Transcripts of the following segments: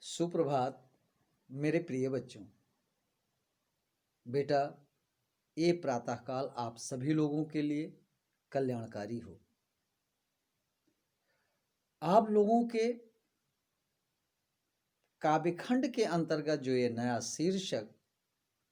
सुप्रभात मेरे प्रिय बच्चों। बेटा, ये प्रातःकाल आप सभी लोगों के लिए कल्याणकारी हो। आप लोगों के काव्यखंड के अंतर्गत जो ये नया शीर्षक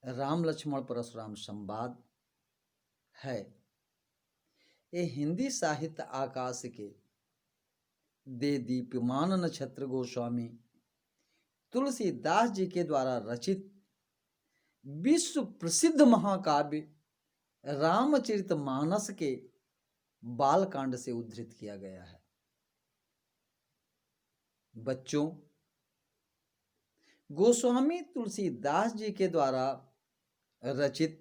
राम लक्ष्मण परशुराम संवाद है, ये हिंदी साहित्य आकाश के दे दीप्यमान नक्षत्र गोस्वामी तुलसीदास जी के द्वारा रचित विश्व प्रसिद्ध महाकाव्य रामचरितमानस के बालकांड से उद्धृत किया गया है। बच्चों, गोस्वामी तुलसीदास जी के द्वारा रचित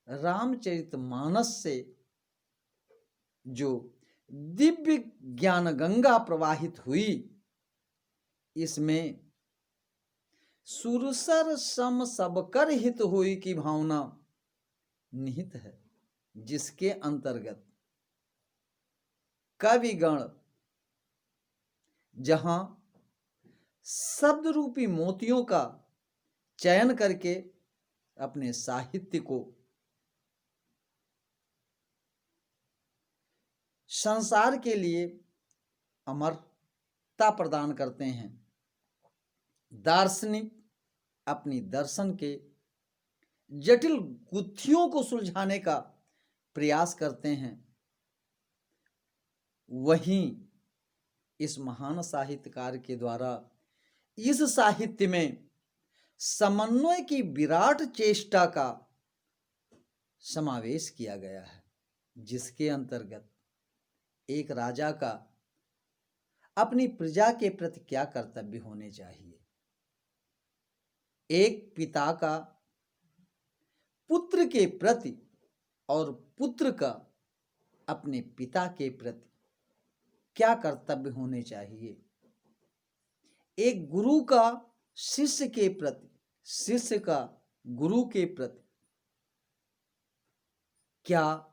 रामचरितमानस से जो दिव्य ज्ञान गंगा प्रवाहित हुई, इसमें सुरसर सम सब कर हित हुई की भावना निहित है, जिसके अंतर्गत कविगण जहां शब्द रूपी मोतियों का चयन करके अपने साहित्य को संसार के लिए अमरता प्रदान करते हैं, दार्शनिक अपनी दर्शन के जटिल गुत्थियों को सुलझाने का प्रयास करते हैं, वहीं इस महान साहित्यकार के द्वारा इस साहित्य में समन्वय की विराट चेष्टा का समावेश किया गया है, जिसके अंतर्गत एक राजा का अपनी प्रजा के प्रति क्या कर्तव्य होने चाहिए, एक पिता का पुत्र के प्रति और पुत्र का अपने पिता के प्रति क्या कर्तव्य होने चाहिए, एक गुरु का शिष्य के प्रति, शिष्य का गुरु के प्रति क्या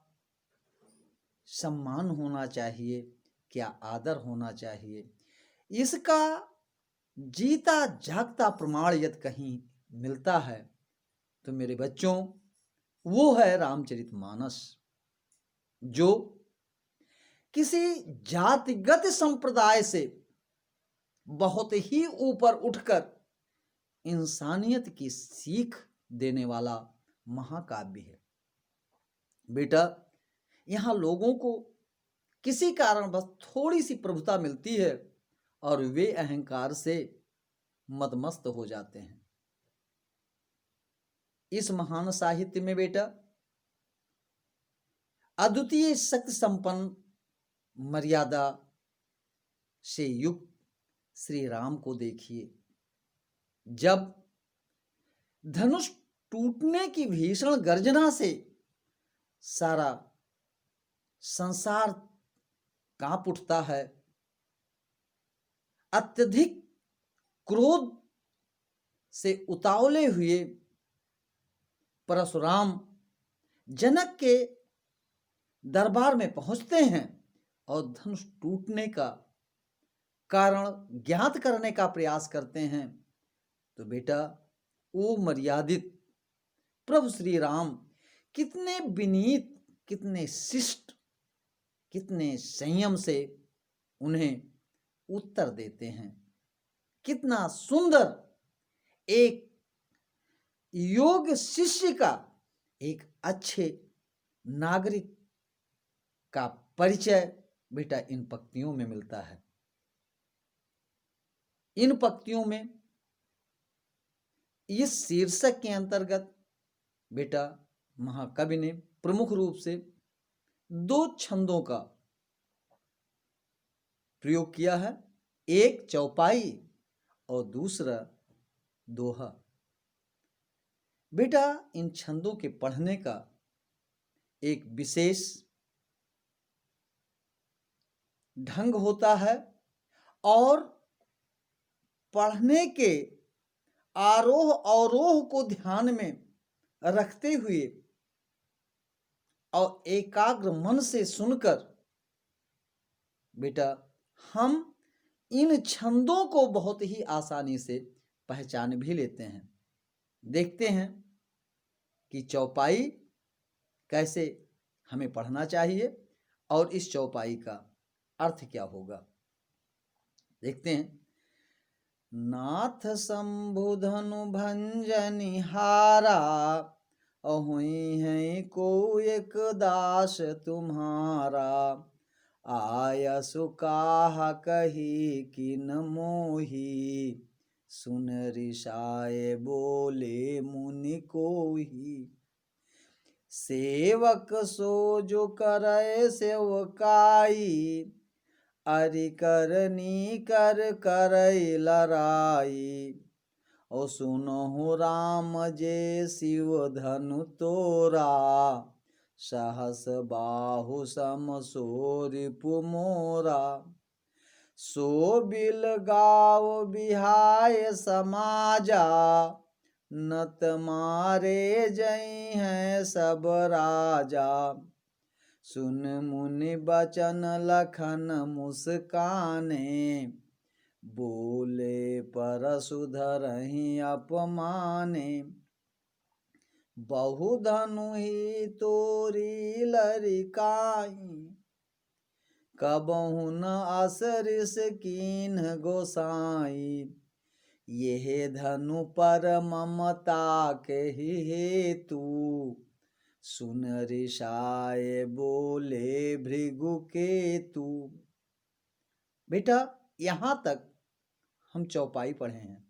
सम्मान होना चाहिए, क्या आदर होना चाहिए, इसका जीता जागता प्रमाण यदि कहीं मिलता है तो मेरे बच्चों वो है रामचरितमानस, जो किसी जातिगत संप्रदाय से बहुत ही ऊपर उठकर इंसानियत की सीख देने वाला महाकाव्य है। बेटा, यहाँ लोगों को किसी कारण बस थोड़ी सी प्रभुता मिलती है और वे अहंकार से मदमस्त हो जाते हैं। इस महान साहित्य में बेटा अद्वितीय शक्ति संपन्न मर्यादा से युक्त श्री राम को देखिए। जब धनुष टूटने की भीषण गर्जना से सारा संसार कांप उठता है, अत्यधिक क्रोध से उतावले हुए परशुराम जनक के दरबार में पहुंचते हैं और धनुष टूटने का कारण ज्ञात करने का प्रयास करते हैं, तो बेटा वो मर्यादित प्रभु श्री राम कितने विनीत, कितने शिष्ट, कितने संयम से उन्हें उत्तर देते हैं। कितना सुंदर एक योग्य शिष्य का, एक अच्छे नागरिक का परिचय बेटा इन पंक्तियों में मिलता है। इन पंक्तियों में इस शीर्षक के अंतर्गत बेटा महाकवि ने प्रमुख रूप से दो छंदों का प्रयोग किया है, एक चौपाई और दूसरा दोहा। बेटा इन छंदों के पढ़ने का एक विशेष ढंग होता है और पढ़ने के आरोह अवरोह को ध्यान में रखते हुए और एकाग्र मन से सुनकर बेटा हम इन छंदों को बहुत ही आसानी से पहचान भी लेते हैं। देखते हैं कि चौपाई कैसे हमें पढ़ना चाहिए और इस चौपाई का अर्थ क्या होगा। देखते हैं। नाथ शंभु धनु भंजनिहारा, अहुई है को एक दास तुम्हारा। आयसु काह कही किन मोही, सुन रिसाए बोले मुनि कोही। सेवक सो जो करे सेवकाई, अरि करनी कर करई लराई। ओ सुनहु राम जे शिव धनु तोरा, सहस बाहु सम सो रिपु मोरा। सो बिल गाव बिहाय समाजा, नत मारे जई हैं सब राजा। सुन मुनि बचन लखन मुस्काने, बोले परसु धरहि अपमाने। बहु धनु ही तोरी लरिकाई, कबहु न असरिस कीन गोसाई। यह धनु पर ममता के हेतु, सुन रिसाए बोले भृगु केतु। बेटा यहाँ तक हम चौपाई पढ़े हैं।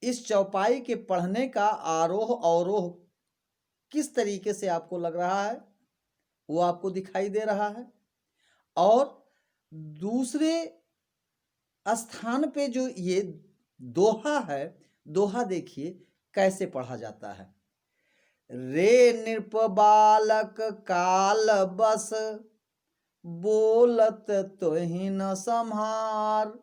इस चौपाई के पढ़ने का आरोह अवरोह किस तरीके से आपको लग रहा है वो आपको दिखाई दे रहा है। और दूसरे स्थान पे जो ये दोहा है, दोहा देखिए कैसे पढ़ा जाता है। रे नृप बालक काल बस, बोलत तोहि न सम्हार।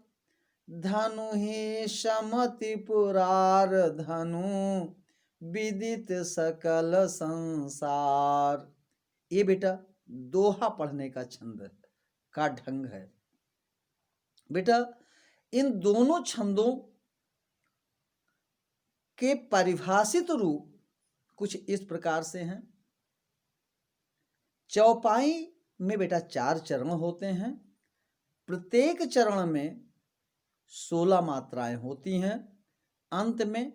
धनु ही समति पुरार धनु, विदित सकल संसार। ये बेटा दोहा पढ़ने का छंद का ढंग है। बेटा इन दोनों छंदों के परिभाषित रूप कुछ इस प्रकार से हैं। चौपाई में बेटा 4 चरण होते हैं। प्रत्येक चरण में 16 मात्राएं होती हैं। अंत में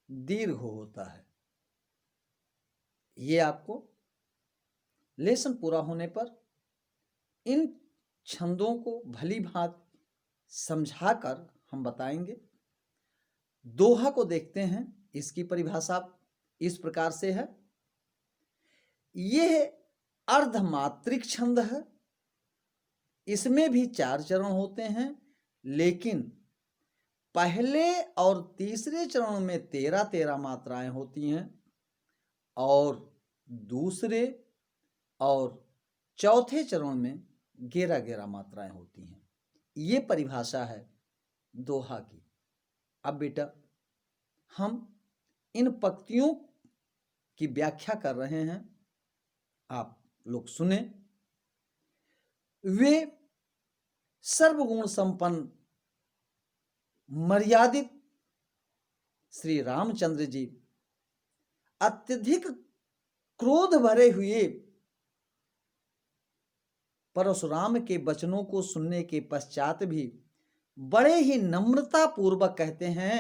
दीर्घ होता है। ये आपको लेसन पूरा होने पर इन छंदों को भली भांति समझाकर हम बताएंगे। दोहा को देखते हैं। इसकी परिभाषा इस प्रकार से है। यह अर्धमात्रिक छंद है। इसमें भी 4 चरण होते हैं, लेकिन पहले और तीसरे चरण में 13-13 मात्राएं होती हैं और दूसरे और चौथे चरण में 11-11 मात्राएं होती हैं। ये परिभाषा है दोहा की। अब बेटा हम इन पंक्तियों की व्याख्या कर रहे हैं, आप लोग सुने। वे सर्वगुण संपन्न मर्यादित श्री रामचंद्र जी अत्यधिक क्रोध भरे हुए परशुराम के वचनों को सुनने के पश्चात भी बड़े ही नम्रता पूर्वक कहते हैं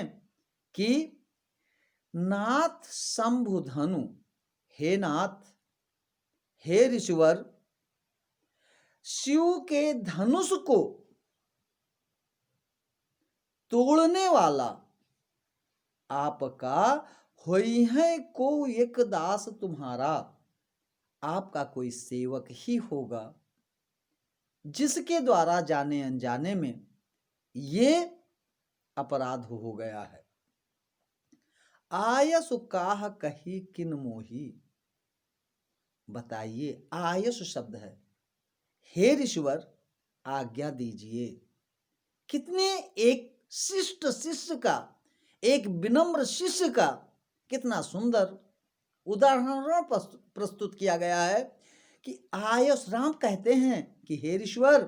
कि नाथ शंभुधनु, हे नाथ, हे ऋषिवर, शिव के धनुष को तोड़ने वाला आपका होई है को एक दास तुम्हारा। आपका कोई सेवक ही होगा जिसके द्वारा जाने अनजाने में ये अपराध हो गया है। आयसु काह कही किन मोही। बताइए, आयसु शब्द है। हे ऋषिवर आज्ञा दीजिए। कितने एक शिष्ट शिष्य का, एक विनम्र शिष्य का कितना सुंदर उदाहरण प्रस्तुत किया गया है कि आयस राम कहते हैं कि हे ऋषिवर,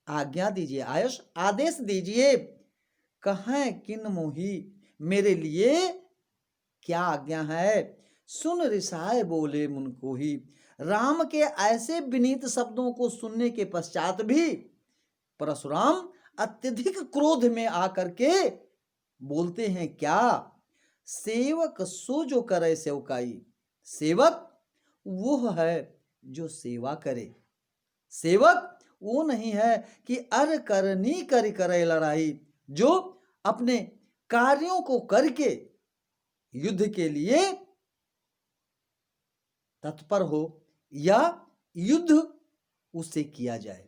आज्ञा दीजिए, आदेश दीजिए, कहें किन मोही मेरे लिए क्या आज्ञा है। सुन रिसाए बोले मुन को ही। राम के ऐसे विनीत शब्दों को सुनने के पश्चात भी परशुराम अत्यधिक क्रोध में आकर के बोलते हैं क्या, सेवक सो जो करे सेवकाई। सेवक वो है जो सेवा करे, सेवक वो नहीं है कि अर करनी करे लड़ाई, जो अपने कार्यों को करके युद्ध के लिए तत्पर हो या युद्ध उससे किया जाए।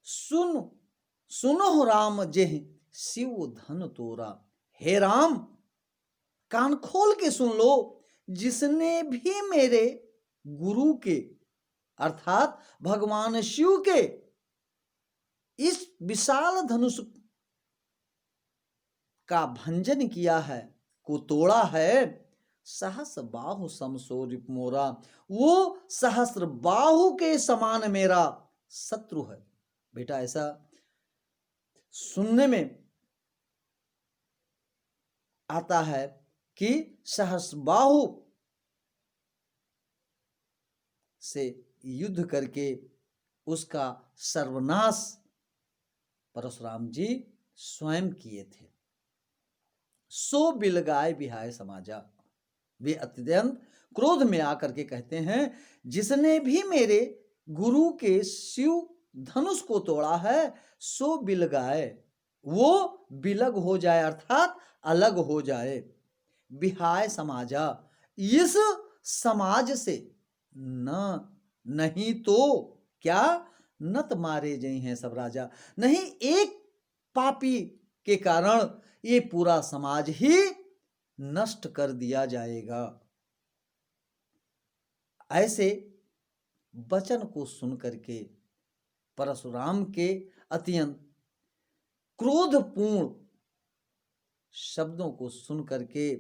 सुनो राम जेह शिव धन तोरा। हे राम, कान खोल के सुन लो, जिसने भी मेरे गुरु के अर्थात भगवान शिव के इस विशाल धनुष का भंजन किया है, को तोड़ा है, सहस्र बाहु समसो रिप मोरा, वो सहस्र बाहु के समान मेरा शत्रु है। बेटा ऐसा सुनने में आता है कि सहस्र बाहु से युद्ध करके उसका सर्वनाश परशुराम जी स्वयं किए थे। सो बिलगाय बिहाय समाजा, वे अत्यंत क्रोध में आकर के कहते हैं, जिसने भी मेरे गुरु के शिव धनुष को तोड़ा है, सो बिलगाए, वो बिलग हो जाए अर्थात अलग हो जाए। बिहाय समाजा, इस समाज से नहीं तो क्या नत मारे गए हैं सब राजा। नहीं, एक पापी के कारण ये पूरा समाज ही नष्ट कर दिया जाएगा। ऐसे वचन को सुनकर के परशुराम के अत्यंत क्रोधपूर्ण शब्दों को सुनकर के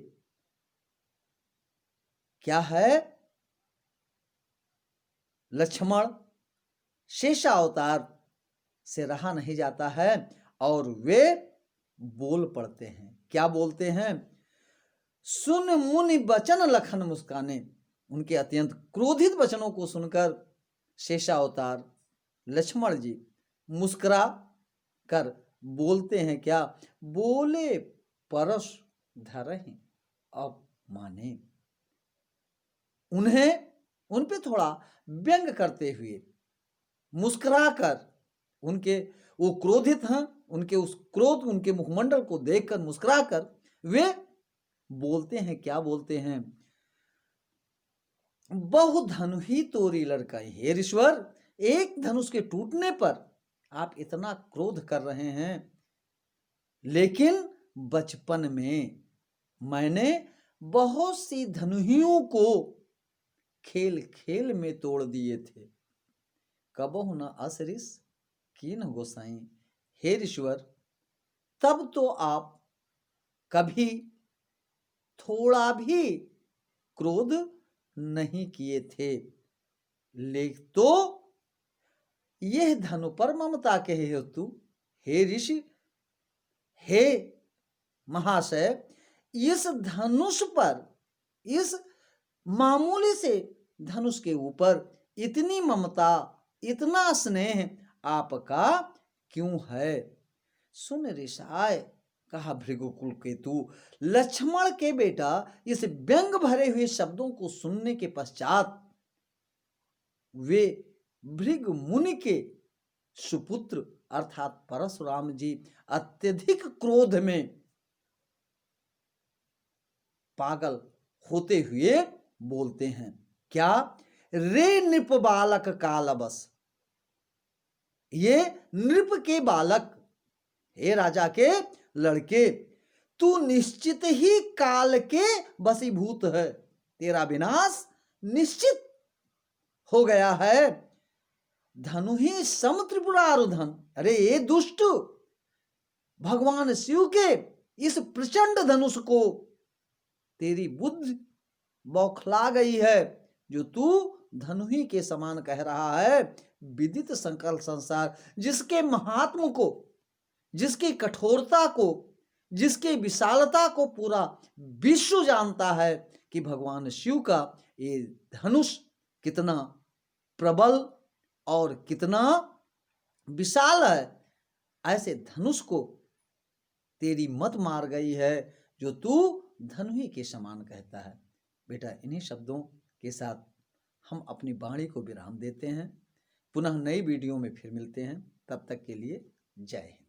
क्या है, लक्ष्मण शेषावतार से रहा नहीं जाता है और वे बोल पड़ते हैं। क्या बोलते हैं, सुन मुनि बचन लखन मुस्काने। उनके अत्यंत क्रोधित वचनों को सुनकर शेषावतार लक्ष्मण जी मुस्कुरा कर बोलते हैं क्या, बोले परश धरहि अब माने। उन्हें उन पे थोड़ा व्यंग करते हुए मुस्कुरा कर, उनके वो क्रोधित हैं, उनके उस क्रोध, उनके मुखमंडल को देखकर मुस्कुरा कर वे बोलते हैं, क्या बोलते हैं, बहु धनु ही तोरी लड़काई। हे ईश्वर, एक धनुष के टूटने पर आप इतना क्रोध कर रहे हैं, लेकिन बचपन में मैंने बहुत सी धनुहियों को खेल खेल में तोड़ दिए थे। कबहु न असरिस कीन गोसाई। हे ईश्वर, तब तो आप कभी थोड़ा भी क्रोध नहीं किए थे, लेकिन तो यह धनु पर ममता के हेतु, हे ऋषि, हे महाशय, इस धनुष पर, इस मामूली से धनुष के ऊपर इतनी ममता, इतना स्नेह आपका क्यों है। सुन रिसाय, कहा भृगुकुल केतु। लक्ष्मण के बेटा इस व्यंग भरे हुए शब्दों को सुनने के पश्चात वे भृग मुनि के सुपुत्र अर्थात परशुराम जी अत्यधिक क्रोध में पागल होते हुए बोलते हैं, क्या, रे नृप बालक कालबस। ये नृप के बालक, हे राजा के लड़के, तू निश्चित ही काल के वशीभूत है, तेरा विनाश निश्चित हो गया है। धनु ही सम त्रिपुरारुधन। अरे ये दुष्ट, भगवान शिव के इस प्रचंड धनुष को तेरी बुद्धि बौखला गई है, जो तू धनु ही के समान कह रहा है, विदित सकल संसार, जिसके महात्म को, जिसकी कठोरता को, जिसकी विशालता को पूरा विश्व जानता है कि भगवान शिव का ये धनुष कितना प्रबल और कितना विशाल है। ऐसे धनुष को तेरी मत मार गई है जो तू धनुही के समान कहता है। बेटा, इन्हीं शब्दों के साथ हम अपनी वाणी को विराम देते हैं। पुनः नई वीडियो में फिर मिलते हैं। तब तक के लिए जय हिंद।